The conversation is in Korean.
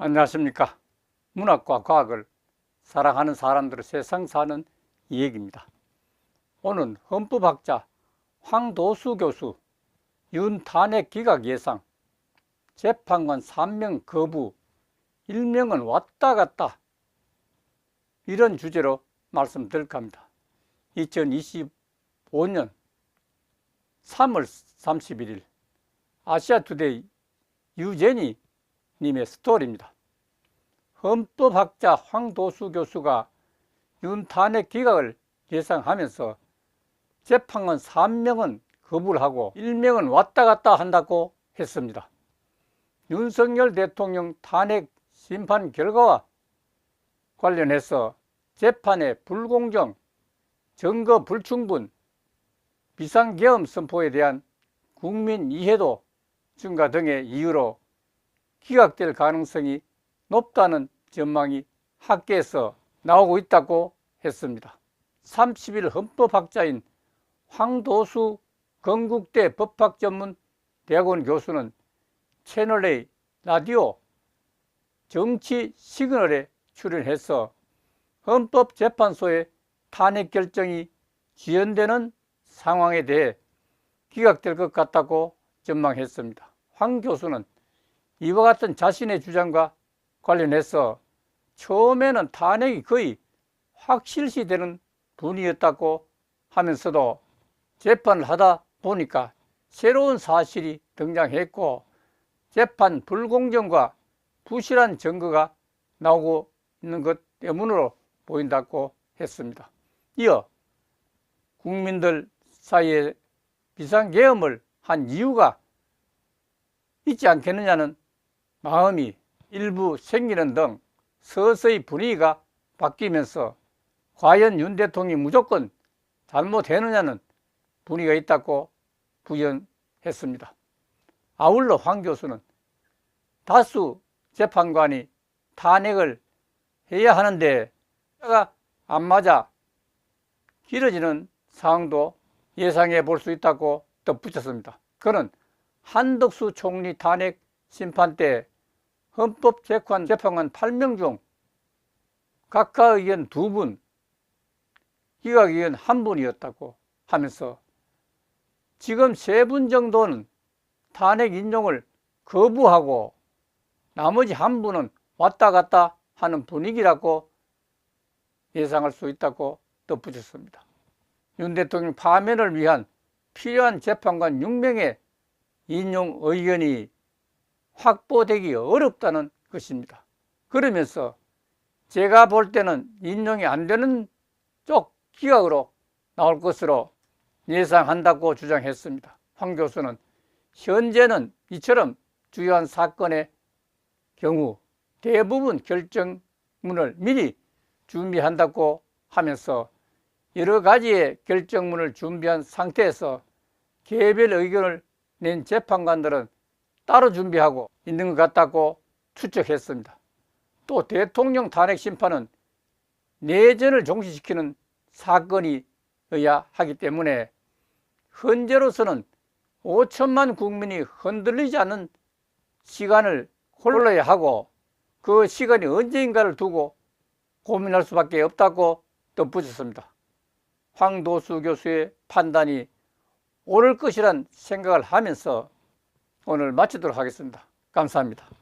안녕하십니까. 문학과 과학을 사랑하는 사람들의 세상 사는 이야기입니다. 오늘 헌법학자 황도수 교수 윤탄핵 기각 예상, 재판관 3명 거부, 1명은 왔다 갔다, 이런 주제로 말씀드릴까 합니다. 2025년 3월 31일 아시아투데이 유제니 님의 스토리입니다. 헌법학자 황도수 교수가 윤탄핵 기각을 예상하면서 재판관 3명은 거부를 하고 1명은 왔다 갔다 한다고 했습니다. 윤석열 대통령 탄핵 심판 결과와 관련해서 재판의 불공정, 증거 불충분, 비상계엄 선포에 대한 국민 이해도 증가 등의 이유로 기각될 가능성이 높다는 전망이 학계에서 나오고 있다고 했습니다. 30일 헌법학자인 황도수 건국대 법학전문대학원 교수는 채널A 라디오 정치 시그널에 출연해서 헌법재판소의 탄핵 결정이 지연되는 상황에 대해 기각될 것 같다고 전망했습니다. 황 교수는 이와 같은 자신의 주장과 관련해서 처음에는 탄핵이 거의 확실시되는 분이었다고 하면서도 재판을 하다 보니까 새로운 사실이 등장했고 재판 불공정과 부실한 증거가 나오고 있는 것 때문으로 보인다고 했습니다. 이어 국민들 사이에 비상계엄을 한 이유가 있지 않겠느냐는 마음이 일부 생기는 등 서서히 분위기가 바뀌면서 과연 윤 대통령이 무조건 잘못했느냐는 분위기가 있다고 부연했습니다. 아울러 황 교수는 다수 재판관이 탄핵을 해야 하는데 안 맞아 길어지는 상황도 예상해 볼 수 있다고 덧붙였습니다. 그는 한덕수 총리 탄핵 심판 때 헌법재판관 8명 중 각하 의견 2분, 기각 의견 1분이었다고 하면서 지금 3분 정도는 탄핵 인용을 거부하고 나머지 1분은 왔다 갔다 하는 분위기라고 예상할 수 있다고 덧붙였습니다. 윤 대통령 파면을 위한 필요한 재판관 6명의 인용 의견이 확보되기 어렵다는 것입니다. 그러면서 제가 볼 때는 인용이 안 되는 쪽 기각으로 나올 것으로 예상한다고 주장했습니다. 황 교수는 현재는 이처럼 주요한 사건의 경우 대부분 결정문을 미리 준비한다고 하면서 여러 가지의 결정문을 준비한 상태에서 개별 의견을 낸 재판관들은 따로 준비하고 있는 것 같다고 추측했습니다. 또 대통령 탄핵 심판은 내전을 종식시키는 사건이어야 하기 때문에 현재로서는 5천만 국민이 흔들리지 않는 시간을 골라야 하고 그 시간이 언제인가를 두고 고민할 수밖에 없다고 덧붙였습니다. 황도수 교수의 판단이 옳을 것이란 생각을 하면서 오늘 마치도록 하겠습니다. 감사합니다.